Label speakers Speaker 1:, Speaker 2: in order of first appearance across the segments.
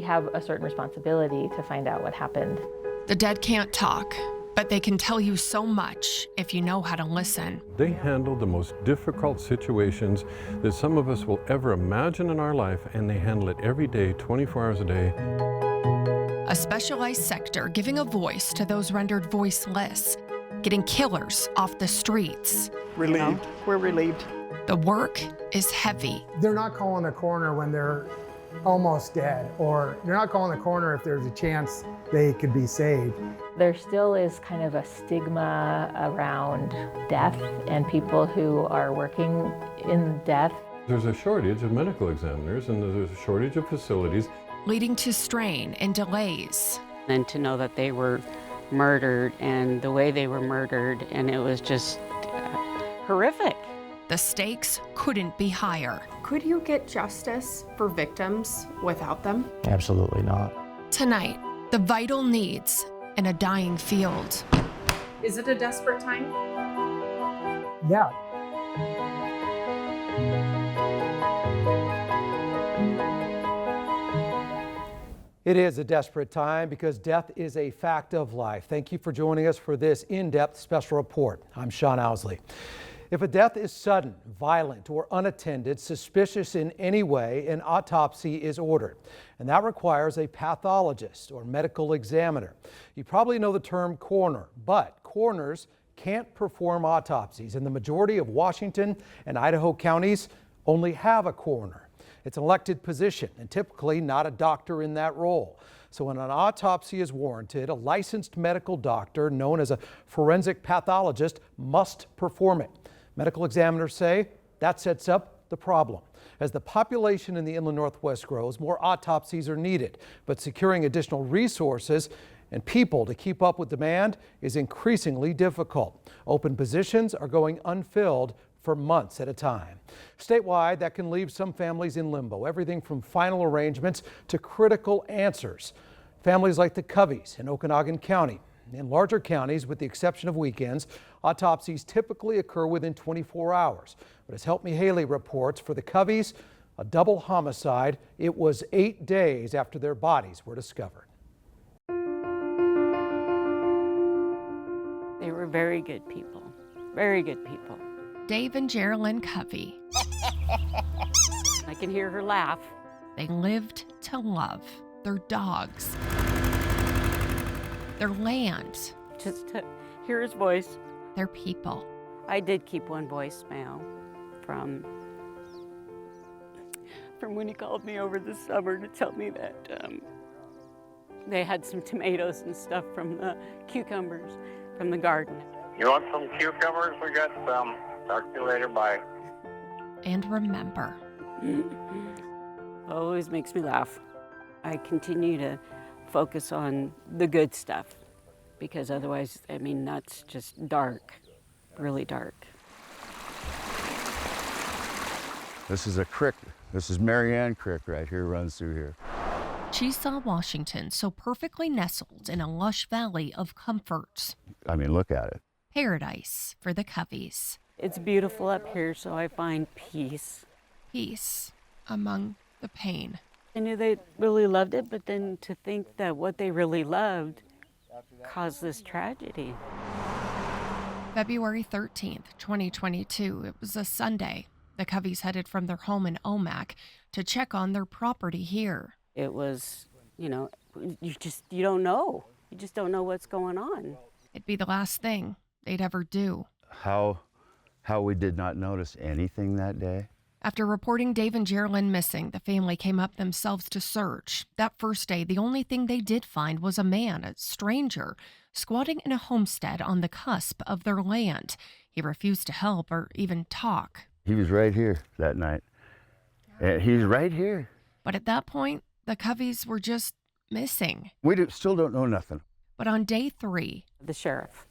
Speaker 1: have a certain responsibility to find out what happened.
Speaker 2: The dead can't talk, but they can tell you so much if you know how to listen.
Speaker 3: They handle the most difficult situations that some of us will ever imagine in our life, and they handle it every day, 24 hours a day.
Speaker 2: A specialized sector giving a voice to those rendered voiceless, getting killers off the streets.
Speaker 4: Relieved.
Speaker 5: No, we're relieved.
Speaker 2: The work is heavy.
Speaker 6: They're not calling the coroner when they're almost dead, or they're not calling the coroner if there's a chance they could be saved.
Speaker 1: There still is kind of a stigma around death and people who are working in death.
Speaker 3: There's a shortage of medical examiners, and there's a shortage of facilities.
Speaker 2: Leading to strain and delays.
Speaker 5: And to know that they were murdered and the way they were murdered, and it was just horrific.
Speaker 2: The stakes couldn't be higher.
Speaker 7: Could you get justice for victims without them?
Speaker 8: Absolutely not.
Speaker 2: Tonight, the vital needs in a dying field.
Speaker 7: Is it a desperate time?
Speaker 6: Yeah. It is a desperate time because death is a fact of life. Thank you for joining us for this in-depth special report. I'm Sean Owsley. If a death is sudden, violent, or unattended, suspicious in any way, an autopsy is ordered. And that requires a pathologist or medical examiner. You probably know the term coroner, but coroners can't perform autopsies, and the majority of Washington and Idaho counties only have a coroner. It's an elected position and typically not a doctor in that role. So when an autopsy is warranted, a licensed medical doctor known as a forensic pathologist must perform it. Medical examiners say that sets up the problem. As the population in the inland Northwest grows, more autopsies are needed, but securing additional resources and people to keep up with demand is increasingly difficult. Open positions are going unfilled for months at a time. Statewide, that can leave some families in limbo, everything from final arrangements to critical answers. Families like the Coveys in Okanogan County. In larger counties, with the exception of weekends, autopsies typically occur within 24 hours. But as Help Me Haley reports, for the Coveys, a double homicide, it was 8 days after their bodies were discovered.
Speaker 5: They were very good people, very good people.
Speaker 2: Dave and Geraldine Covey.
Speaker 5: I can hear her laugh.
Speaker 2: They lived to love their dogs, their land,
Speaker 5: Just to hear his voice.
Speaker 2: their people.
Speaker 5: I did keep one voicemail from when he called me over this summer to tell me that they had some tomatoes and stuff from the cucumbers from the garden.
Speaker 9: You want some cucumbers? We got some. Talk to you later. Bye.
Speaker 2: And remember,
Speaker 5: Always makes me laugh. I continue to focus on the good stuff because otherwise, I mean, that's just dark, really dark.
Speaker 10: This is a creek. This is Marianne Creek right here, runs through here.
Speaker 2: she saw Washington so perfectly nestled in a lush valley of comforts.
Speaker 10: I mean, look at it.
Speaker 2: Paradise for the Coveys.
Speaker 5: It's beautiful up here, so I find peace.
Speaker 2: Peace among the pain.
Speaker 5: I knew they really loved it, but then to think that what they really loved caused this tragedy.
Speaker 2: February 13th, 2022. It was a Sunday. The Coveys headed from their home in Omak to check on their property here.
Speaker 5: It was, you don't know. You just don't know what's going on.
Speaker 2: It'd be the last thing they'd ever do.
Speaker 10: How we did not notice anything that day.
Speaker 2: After reporting Dave and Geraldine missing, the family came up themselves to search. That first day, the only thing they did find was a man, a stranger, squatting in a homestead on the cusp of their land. He refused to help or even talk.
Speaker 10: He was right here that night. He's right here.
Speaker 2: But at that point, the Coveys were just missing.
Speaker 10: We still don't know nothing.
Speaker 2: But on day 3,
Speaker 5: The sheriff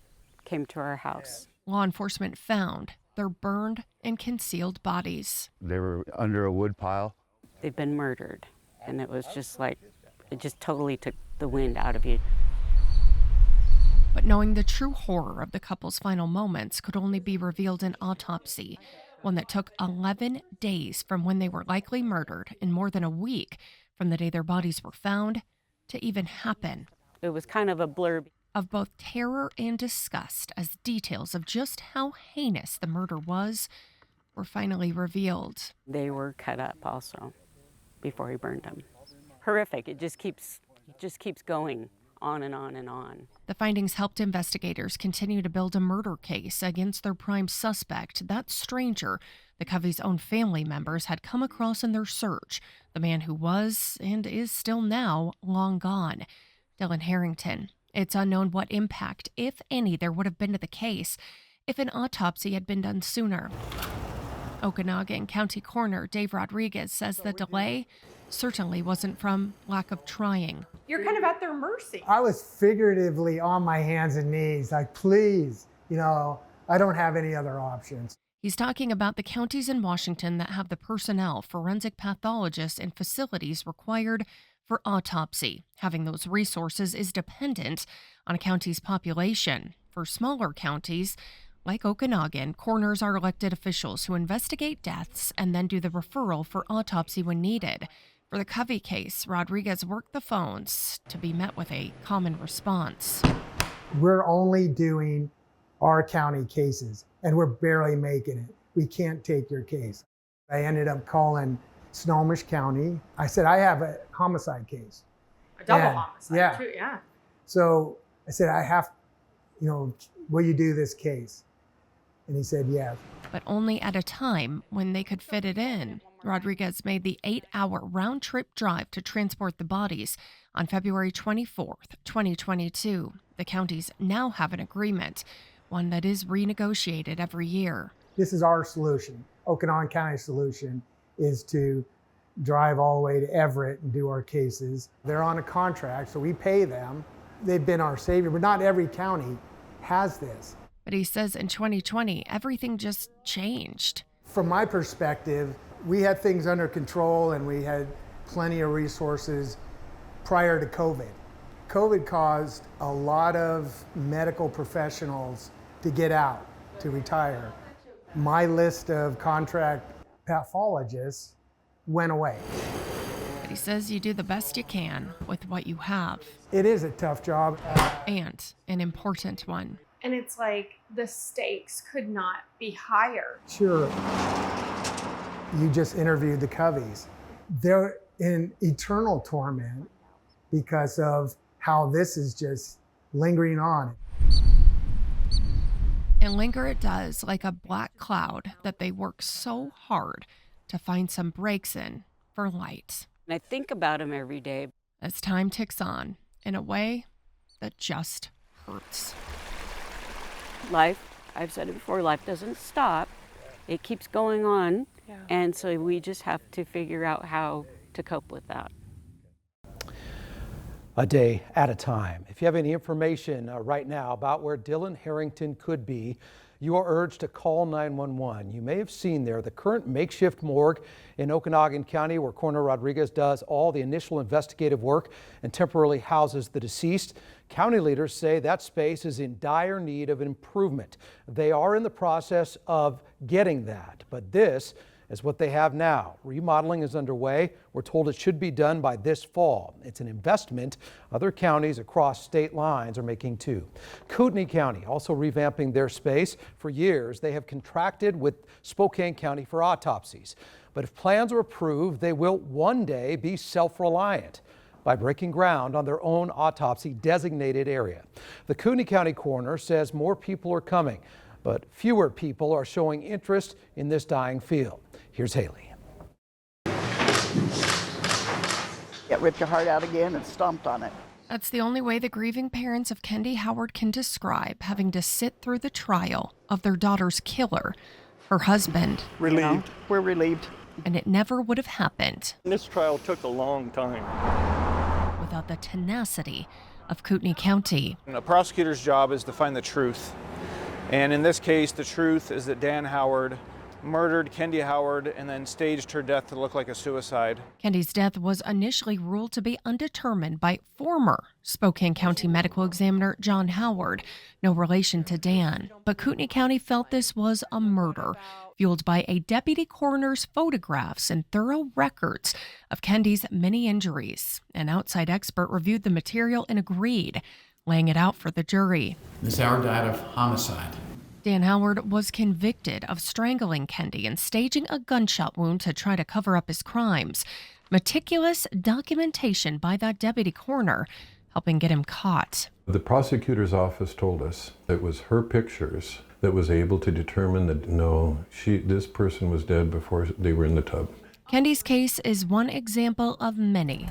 Speaker 5: came to our house.
Speaker 2: law enforcement found their burned and concealed bodies.
Speaker 10: They were under a wood pile.
Speaker 5: They've been murdered. And it was just like, it just totally took the wind out of you.
Speaker 2: But knowing the true horror of the couple's final moments could only be revealed in autopsy, one that took 11 days from when they were likely murdered and more than a week from the day their bodies were found to even happen.
Speaker 5: It was kind of a blur.
Speaker 2: Of both terror and disgust as details of just how heinous the murder was were finally revealed.
Speaker 5: They were cut up also before he burned them. Horrific. It just keeps going on and on and on.
Speaker 2: The findings helped investigators continue to build a murder case against their prime suspect, that stranger the Covey's own family members had come across in their search, the man who was, and is still now, long gone, Dylan Harrington. It's unknown what impact, if any, there would have been to the case if an autopsy had been done sooner. Okanagan County Coroner Dave Rodriguez says the delay certainly wasn't from lack of trying.
Speaker 7: You're kind of at their mercy.
Speaker 4: I was figuratively on my hands and knees, like, please, I don't have any other options.
Speaker 2: He's talking about the counties in Washington that have the personnel, forensic pathologists, and facilities required for autopsy. Having those resources is dependent on a county's population. For smaller counties, like Okanagan, coroners are elected officials who investigate deaths and then do the referral for autopsy when needed. For the Covey case, Rodriguez worked the phones to be met with a common response.
Speaker 4: We're only doing our county cases, and we're barely making it. We can't take your case. I ended up calling Snohomish County. I said, I have a homicide case.
Speaker 7: A double homicide, too, yeah.
Speaker 4: So I said, will you do this case? And he said, yes.
Speaker 2: But only at a time when they could fit it in. Rodriguez made the 8-hour round-trip drive to transport the bodies on February 24th, 2022. The counties now have an agreement, one that is renegotiated every year.
Speaker 4: This is our solution. Okanagan County's solution is to drive all the way to Everett and do our cases. They're on a contract, so we pay them. They've been our savior, but not every county has this.
Speaker 2: But he says in 2020, everything just changed.
Speaker 4: From my perspective, we had things under control and we had plenty of resources prior to COVID. COVID caused a lot of medical professionals to get out, to retire. My list of contract pathologists went away.
Speaker 2: But he says you do the best you can with what you have.
Speaker 4: It is a tough job.
Speaker 2: And an important one.
Speaker 7: And it's like the stakes could not be higher.
Speaker 4: Sure. You just interviewed the Coveys. They're in eternal torment because of how this is just lingering on.
Speaker 2: And linger it does, like a black cloud that they work so hard to find some breaks in for light.
Speaker 5: And I think about him every day.
Speaker 2: As time ticks on, in a way that just hurts.
Speaker 5: Life, I've said it before, life doesn't stop. It keeps going on. Yeah. And so we just have to figure out how to cope with that.
Speaker 6: A day at a time. If you have any information right now about where Dylan Harrington could be, you are urged to call 911. You may have seen there the current makeshift morgue in Okanagan County where Coroner Rodriguez does all the initial investigative work and temporarily houses the deceased. County leaders say that space is in dire need of improvement. They are in the process of getting that, but this is what they have now. Remodeling is underway. We're told it should be done by this fall. It's an investment other counties across state lines are making too. Kootenai County also revamping their space. For years, they have contracted with Spokane County for autopsies. But if plans are approved, they will one day be self-reliant by breaking ground on their own autopsy designated area. The Kootenai County coroner says more people are coming, but fewer people are showing interest in this dying field. Here's Haley.
Speaker 8: It ripped your heart out again and stomped on it.
Speaker 2: That's the only way the grieving parents of Kendi Howard can describe having to sit through the trial of their daughter's killer, her husband.
Speaker 8: Relieved. We're relieved.
Speaker 2: And it never would have happened.
Speaker 11: This trial took a long time.
Speaker 2: Without the tenacity of Kootenai County.
Speaker 12: And a prosecutor's job is to find the truth. And in this case, the truth is that Dan Howard murdered Kendi Howard and then staged her death to look like a suicide.
Speaker 2: Kendi's death was initially ruled to be undetermined by former Spokane County Medical Examiner John Howard, no relation to Dan. But Kootenai County felt this was a murder, fueled by a deputy coroner's photographs and thorough records of Kendi's many injuries. An outside expert reviewed the material and agreed, laying it out for the jury.
Speaker 13: Ms. Howard died of homicide.
Speaker 2: Dan Howard was convicted of strangling Kendi and staging a gunshot wound to try to cover up his crimes. Meticulous documentation by that deputy coroner helping get him caught.
Speaker 3: The prosecutor's office told us it was her pictures that was able to determine that no, this person was dead before they were in the tub.
Speaker 2: Kendi's case is one example of many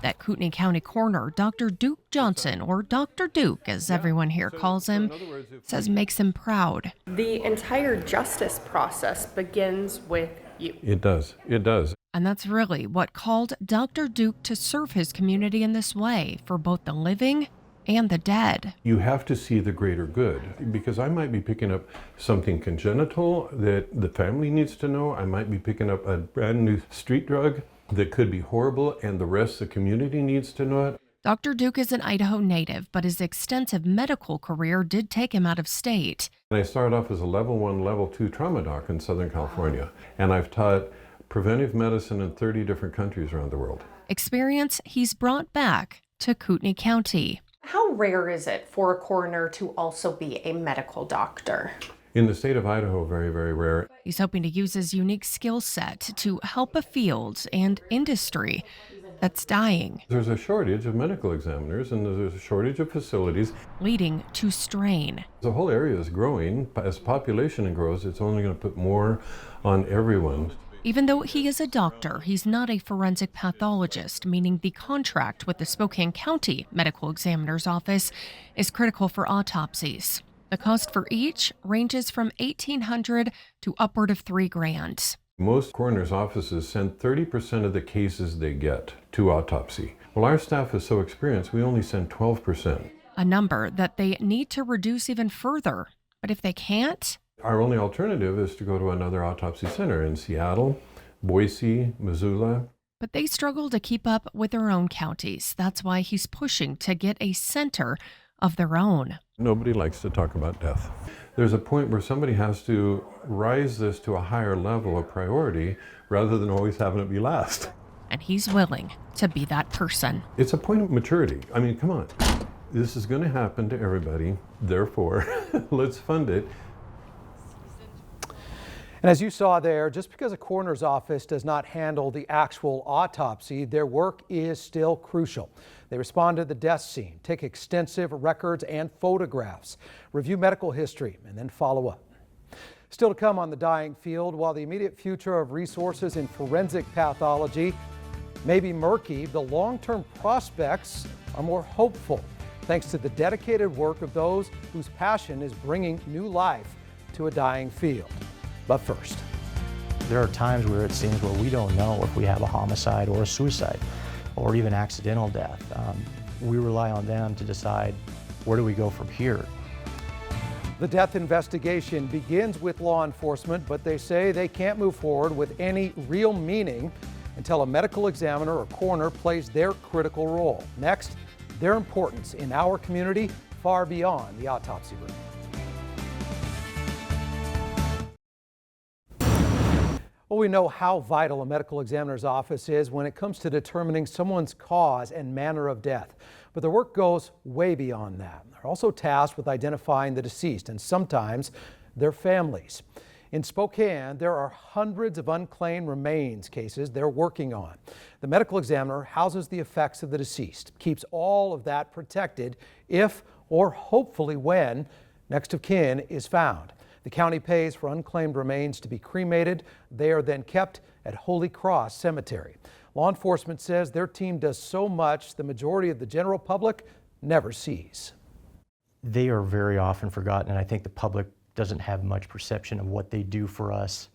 Speaker 2: that Kootenai County Coroner Dr. Duke Johnson, or Dr. Duke as everyone here calls him, says makes him proud.
Speaker 7: The entire justice process begins with you.
Speaker 3: It does. It does.
Speaker 2: And that's really what called Dr. Duke to serve his community in this way for both the living and the dead.
Speaker 3: You have to see the greater good, because I might be picking up something congenital that the family needs to know. I might be picking up a brand new street drug that could be horrible and the rest of the community needs to know it.
Speaker 2: Dr. Duke is an Idaho native, but his extensive medical career did take him out of state.
Speaker 3: I started off as a level 1, level 2 trauma doc in Southern California, and I've taught preventive medicine in 30 different countries around the world.
Speaker 2: Experience he's brought back to Kootenai County.
Speaker 7: How rare is it for a coroner to also be a medical doctor?
Speaker 3: In the state of Idaho, very, very rare.
Speaker 2: He's hoping to use his unique skill set to help a field and industry that's dying.
Speaker 3: There's a shortage of medical examiners and there's a shortage of facilities,
Speaker 2: leading to strain.
Speaker 3: The whole area is growing. As population grows, it's only going to put more on everyone.
Speaker 2: Even though he is a doctor, he's not a forensic pathologist, meaning the contract with the Spokane County Medical Examiner's Office is critical for autopsies. The cost for each ranges from $1,800 to upward of $3,000.
Speaker 3: Most coroner's offices send 30% of the cases they get to autopsy. Well, our staff is so experienced, we only send 12%.
Speaker 2: A number that they need to reduce even further. But if they can't,
Speaker 3: our only alternative is to go to another autopsy center in Seattle, Boise, Missoula.
Speaker 2: But they struggle to keep up with their own counties. That's why he's pushing to get a center of their own.
Speaker 3: Nobody likes to talk about death. There's a point where somebody has to rise this to a higher level of priority rather than always having it be last.
Speaker 2: And he's willing to be that person.
Speaker 3: It's a point of maturity. I mean, come on. This is going to happen to everybody. Therefore, let's fund it.
Speaker 6: And as you saw there, just because a coroner's office does not handle the actual autopsy, their work is still crucial. They respond to the death scene, take extensive records and photographs, review medical history, and then follow up. Still to come on the dying field, while the immediate future of resources in forensic pathology may be murky, the long-term prospects are more hopeful, thanks to the dedicated work of those whose passion is bringing new life to a dying field. But first,
Speaker 14: there are times where it seems where we don't know if we have a homicide or a suicide or even accidental death. We rely on them to decide where do we go from here.
Speaker 6: The death investigation begins with law enforcement, but they say they can't move forward with any real meaning until a medical examiner or coroner plays their critical role. Next, their importance in our community far beyond the autopsy room. Well, we know how vital a medical examiner's office is when it comes to determining someone's cause and manner of death. But their work goes way beyond that. They're also tasked with identifying the deceased and sometimes their families. In Spokane, there are hundreds of unclaimed remains cases they're working on. The medical examiner houses the effects of the deceased, keeps all of that protected if, or hopefully when, next of kin is found. The county pays for unclaimed remains to be cremated. They are then kept at Holy Cross Cemetery. Law enforcement says their team does so much the majority of the general public never sees.
Speaker 14: They are very often forgotten, and I think the public doesn't have much perception of what they do for us.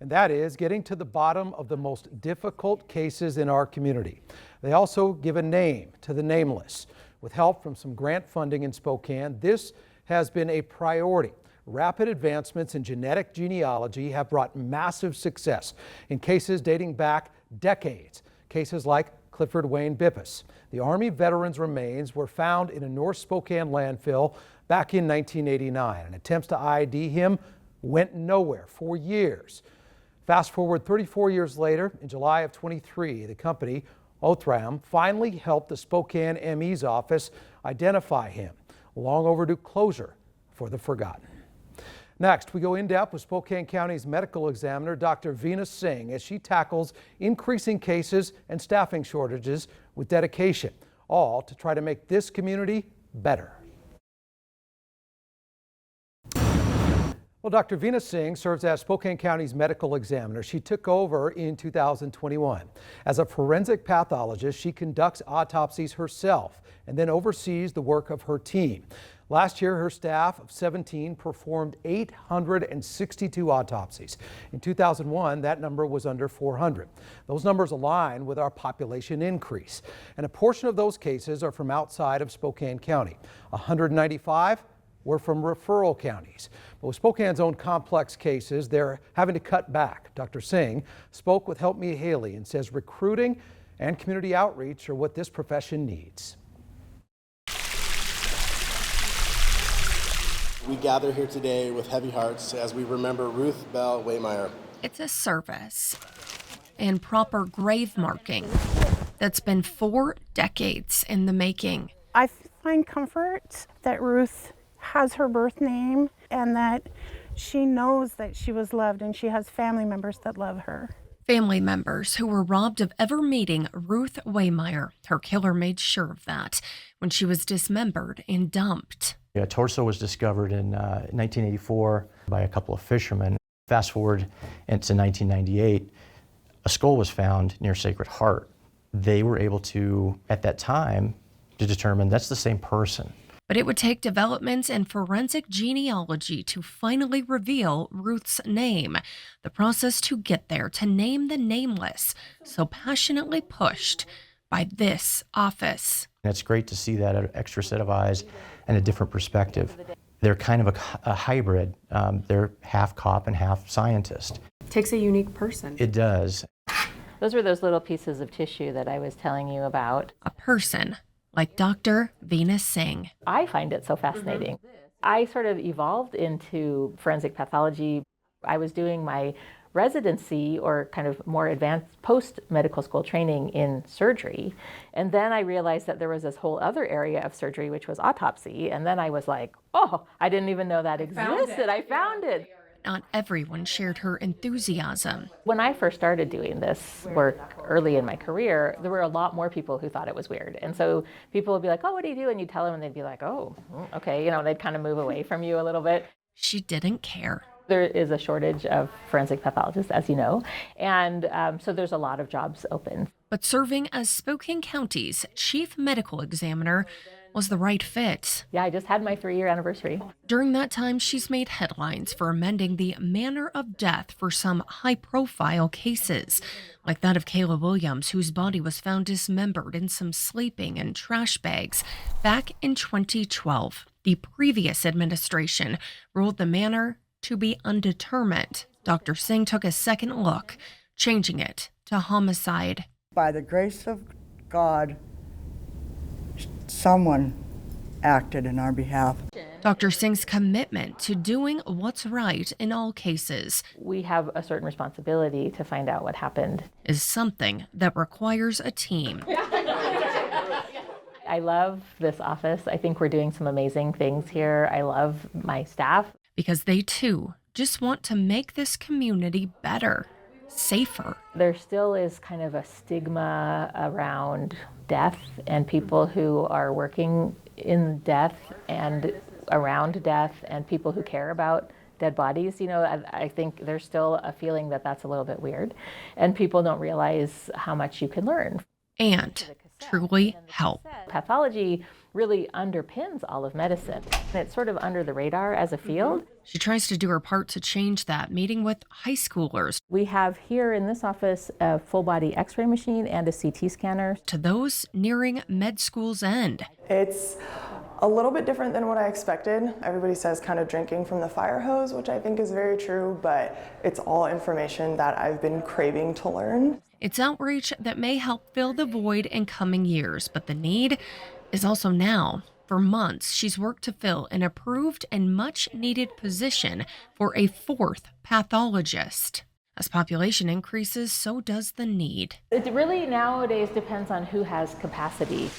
Speaker 6: And that is getting to the bottom of the most difficult cases in our community. They also give a name to the nameless. With help from some grant funding in Spokane, this has been a priority. rapid advancements in genetic genealogy have brought massive success in cases dating back decades. Cases like Clifford Wayne Bippus. The Army veteran's remains were found in a North Spokane landfill back in 1989, and attempts to ID him went nowhere for years. Fast forward 34 years later, in July of 23, the company, Othram, finally helped the Spokane ME's office identify him. Long overdue closure for the forgotten. Next, we go in depth with Spokane County's medical examiner, Dr. Veena Singh, as she tackles increasing cases and staffing shortages with dedication, all to try to make this community better. Well, Dr. Veena Singh serves as Spokane County's medical examiner. She took over in 2021. As a forensic pathologist, she conducts autopsies herself and then oversees the work of her team. Last year, her staff of 17 performed 862 autopsies. In 2001, that number was under 400. Those numbers align with our population increase. And a portion of those cases are from outside of Spokane County. 195 were from referral counties. But with Spokane's own complex cases, they're having to cut back. Dr. Singh spoke with Help Me Haley and says recruiting and community outreach are what this profession needs.
Speaker 15: We gather here today with heavy hearts as we remember Ruth Bell Waymeyer.
Speaker 2: It's a service and proper grave marking that's been 4 decades in the making.
Speaker 16: I find comfort that Ruth has her birth name and that she knows that she was loved and she has family members that love her.
Speaker 2: Family members who were robbed of ever meeting Ruth Waymeyer. Her killer made sure of that when she was dismembered and dumped.
Speaker 14: A torso was discovered in 1984 by a couple of fishermen. Fast forward into 1998, a skull was found near Sacred Heart. They were able to, at that time, to determine that's the same person.
Speaker 2: But it would take developments in forensic genealogy to finally reveal Ruth's name. The process to get there, to name the nameless, so passionately pushed by this office.
Speaker 14: And it's great to see that extra set of eyes and a different perspective. They're kind of a hybrid. They're half cop and half scientist.
Speaker 7: Takes a unique person.
Speaker 14: It does.
Speaker 1: Those were those little pieces of tissue that I was telling you about.
Speaker 2: A person like Dr. Veena Singh.
Speaker 1: I find it so fascinating. I sort of evolved into forensic pathology. I was doing my residency or kind of more advanced post-medical school training in surgery. And then I realized that there was this whole other area of surgery, which was autopsy. And then I was like, oh, I didn't even know that existed. I found it.
Speaker 2: Not everyone shared her enthusiasm.
Speaker 1: When I first started doing this work early in my career, there were a lot more people who thought it was weird. And so people would be like, oh, what do you do? And you tell them and they'd be like, oh, okay. You know, they'd kind of move away from you a little bit.
Speaker 2: She didn't care.
Speaker 1: There is a shortage of forensic pathologists, as you know, and so there's a lot of jobs open.
Speaker 2: But serving as Spokane County's chief medical examiner was the right fit.
Speaker 1: Yeah, I just had my 3-year anniversary.
Speaker 2: During that time, she's made headlines for amending the manner of death for some high-profile cases, like that of Kayla Williams, whose body was found dismembered in some sleeping and trash bags back in 2012. The previous administration ruled the manner to be undetermined. Dr. Singh took a second look, changing it to homicide.
Speaker 8: By the grace of God, someone acted in our behalf.
Speaker 2: Dr. Singh's commitment to doing what's right in all cases.
Speaker 1: We have a certain responsibility to find out what happened.
Speaker 2: Is something that requires a team.
Speaker 1: I love this office. I think we're doing some amazing things here. I love my staff.
Speaker 2: Because they too just want to make this community better, safer.
Speaker 1: There still is kind of a stigma around death and people who are working in death and around death and people who care about dead bodies. You know, I think there's still a feeling that that's a little bit weird and people don't realize how much you can learn.
Speaker 2: And truly help.
Speaker 1: Pathology really underpins all of medicine. It's sort of under the radar as a field.
Speaker 2: She tries to do her part to change that, meeting with high schoolers.
Speaker 1: We have here in this office a full body x-ray machine and a CT scanner.
Speaker 2: To those nearing med school's end.
Speaker 17: It's A little bit different than what I expected. Everybody says kind of drinking from the fire hose, which I think is very true, but it's all information that I've been craving to learn.
Speaker 2: It's outreach that may help fill the void in coming years, but the need is also now. For months, she's worked to fill an approved and much-needed position for a 4th pathologist. As population increases, so does the need.
Speaker 1: It really nowadays depends on who has capacity.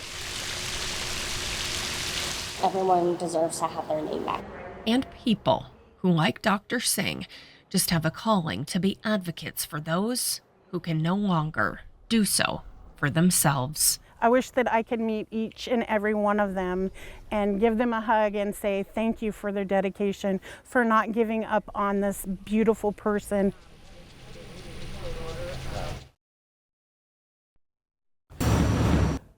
Speaker 18: Everyone deserves to have their name back.
Speaker 2: And people who, like Dr. Singh, just have a calling to be advocates for those who can no longer do so for themselves.
Speaker 16: I wish that I could meet each and every one of them and give them a hug and say thank you for their dedication, for not giving up on this beautiful person.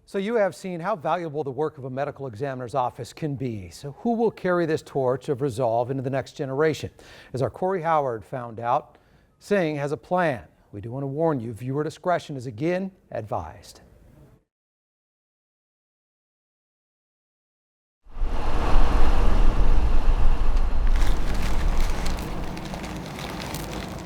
Speaker 6: So you have seen how valuable the work of a medical examiner's office can be. So who will carry this torch of resolve into the next generation? As our Corey Howard found out, Singh has a plan. We do want to warn you, viewer discretion is again advised.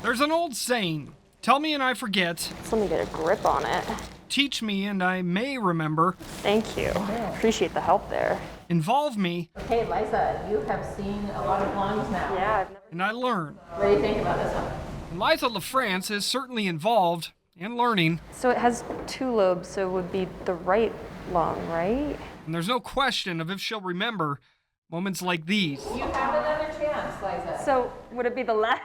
Speaker 19: There's an old saying, tell me and I forget.
Speaker 18: Let me get a grip on it.
Speaker 19: Teach me and I may remember.
Speaker 18: Thank you. Appreciate the help there.
Speaker 19: Involve me.
Speaker 1: Hey, Liza, you have seen a lot of lungs now.
Speaker 18: Yeah.
Speaker 19: And I learn.
Speaker 1: What do you think about this one?
Speaker 19: And Liza LaFrance is certainly involved and learning.
Speaker 18: So it has 2 lobes, so it would be the right lung, right?
Speaker 19: And there's no question of if she'll remember moments like these.
Speaker 1: You have another chance, Liza.
Speaker 18: So would it be the left?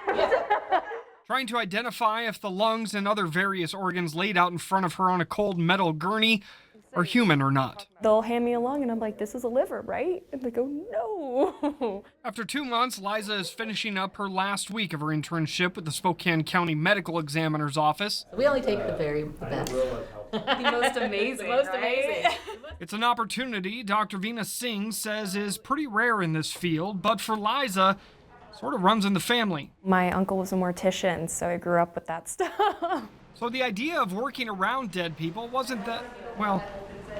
Speaker 19: Trying to identify if the lungs and other various organs laid out in front of her on a cold metal gurney are human or not.
Speaker 18: They'll hand me a lung and I'm like, this is a liver, right? And they go, no.
Speaker 19: After 2 months, Liza is finishing up her last week of her internship with the Spokane County Medical Examiner's Office.
Speaker 1: We only take the very best.
Speaker 18: The most amazing, amazing.
Speaker 19: It's an opportunity Dr. Veena Singh says is pretty rare in this field, but for Liza, sort of runs in the family.
Speaker 18: My uncle was a mortician, so I grew up with that stuff.
Speaker 19: So the idea of working around dead people wasn't that, well,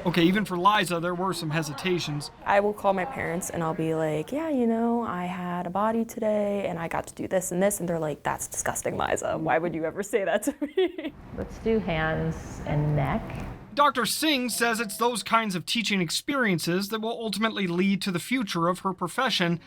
Speaker 19: okay, even for Liza, there were some hesitations.
Speaker 18: I will call my parents and I'll be like, yeah, you know, I had a body today and I got to do this and this. And they're like, that's disgusting, Liza. Why would you ever say that to me?
Speaker 1: Let's do hands and neck.
Speaker 19: Dr. Singh says it's those kinds of teaching experiences that will ultimately lead to the future of her profession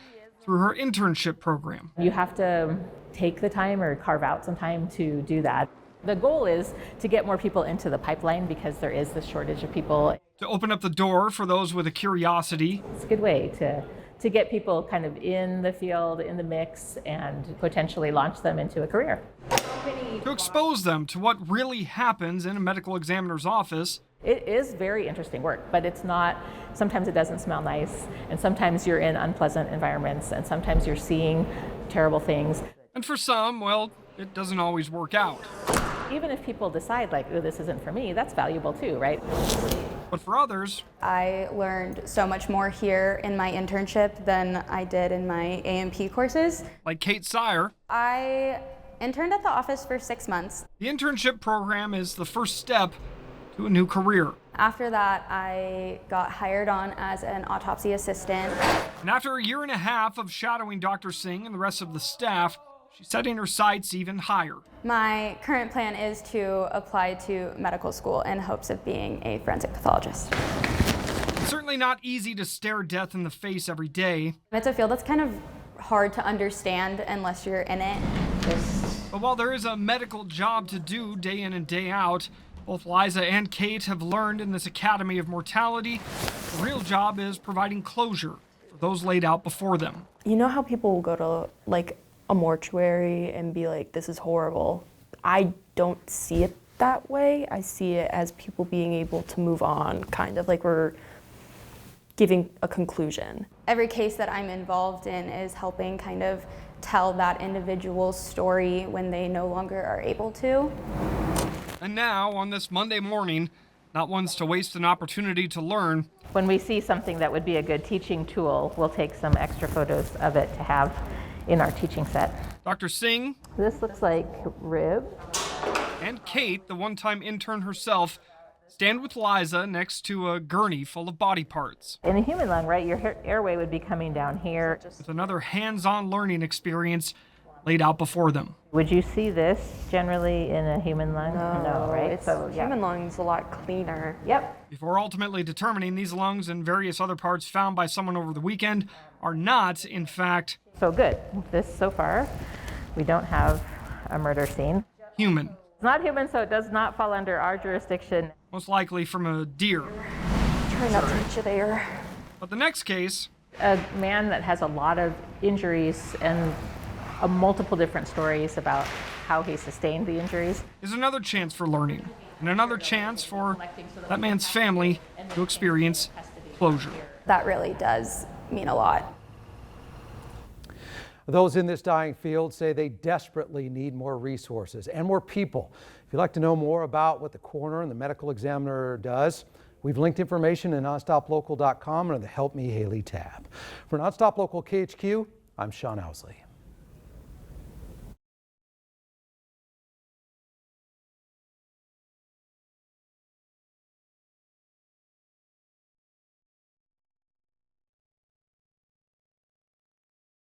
Speaker 19: through her internship program.
Speaker 1: You have to take the time or carve out some time to do that. The goal is to get more people into the pipeline because there is this shortage of people.
Speaker 19: To open up the door for those with a curiosity.
Speaker 1: It's a good way to get people kind of in the field, in the mix, and potentially launch them into a career.
Speaker 19: To expose them to what really happens in a medical examiner's office.
Speaker 1: It is very interesting work, but it's not, sometimes it doesn't smell nice, and sometimes you're in unpleasant environments, and sometimes you're seeing terrible things.
Speaker 19: And for some, well, it doesn't always work out.
Speaker 1: Even if people decide like, oh, this isn't for me, that's valuable too, right?
Speaker 19: But for others,
Speaker 20: I learned so much more here in my internship than I did in my A&P courses.
Speaker 19: Like Kate Sire,
Speaker 20: I interned at the office for 6 months.
Speaker 19: The internship program is the first step to a new career.
Speaker 20: After that, I got hired on as an autopsy assistant.
Speaker 19: And after 1.5 years of shadowing Dr. Singh and the rest of the staff, she's setting her sights even higher.
Speaker 20: My current plan is to apply to medical school in hopes of being a forensic pathologist.
Speaker 19: It's certainly not easy to stare death in the face every day.
Speaker 20: It's a field that's kind of hard to understand unless you're in it.
Speaker 19: But while there is a medical job to do day in and day out, both Liza and Kate have learned in this Academy of Mortality, the real job is providing closure for those laid out before them.
Speaker 18: You know how people will go to like a mortuary and be like, this is horrible. I don't see it that way. I see it as people being able to move on, kind of like we're giving a conclusion.
Speaker 20: Every case that I'm involved in is helping kind of tell that individual's story when they no longer are able to.
Speaker 19: And now, on this Monday morning, not ones to waste an opportunity to learn.
Speaker 1: When we see something that would be a good teaching tool, we'll take some extra photos of it to have in our teaching set.
Speaker 19: Dr. Singh.
Speaker 1: This looks like rib.
Speaker 19: And Kate, the one-time intern herself, Stand with Liza next to a gurney full of body parts.
Speaker 1: In a human lung, right, your airway would be coming down here.
Speaker 19: With another hands-on learning experience laid out before them.
Speaker 1: Would you see this generally in a human lung? No, right?
Speaker 18: Human lungs a lot cleaner.
Speaker 1: Yep.
Speaker 19: Before ultimately determining these lungs and various other parts found by someone over the weekend are not, in fact,
Speaker 1: so good. This so far, we don't have a murder scene.
Speaker 19: Human.
Speaker 1: It's not human, so it does not fall under our jurisdiction.
Speaker 19: Most likely from a deer.
Speaker 18: Try not to reach you there.
Speaker 19: But the next case,
Speaker 1: a man that has a lot of injuries and multiple different stories about how he sustained the injuries,
Speaker 19: is another chance for learning and another chance for that man's family to experience closure.
Speaker 18: That really does mean a lot.
Speaker 6: Those in this dying field say they desperately need more resources and more people. If you'd like to know more about what the coroner and the medical examiner does, we've linked information in nonstoplocal.com under the Help Me Haley tab. For Nonstop Local KHQ, I'm Sean Owsley.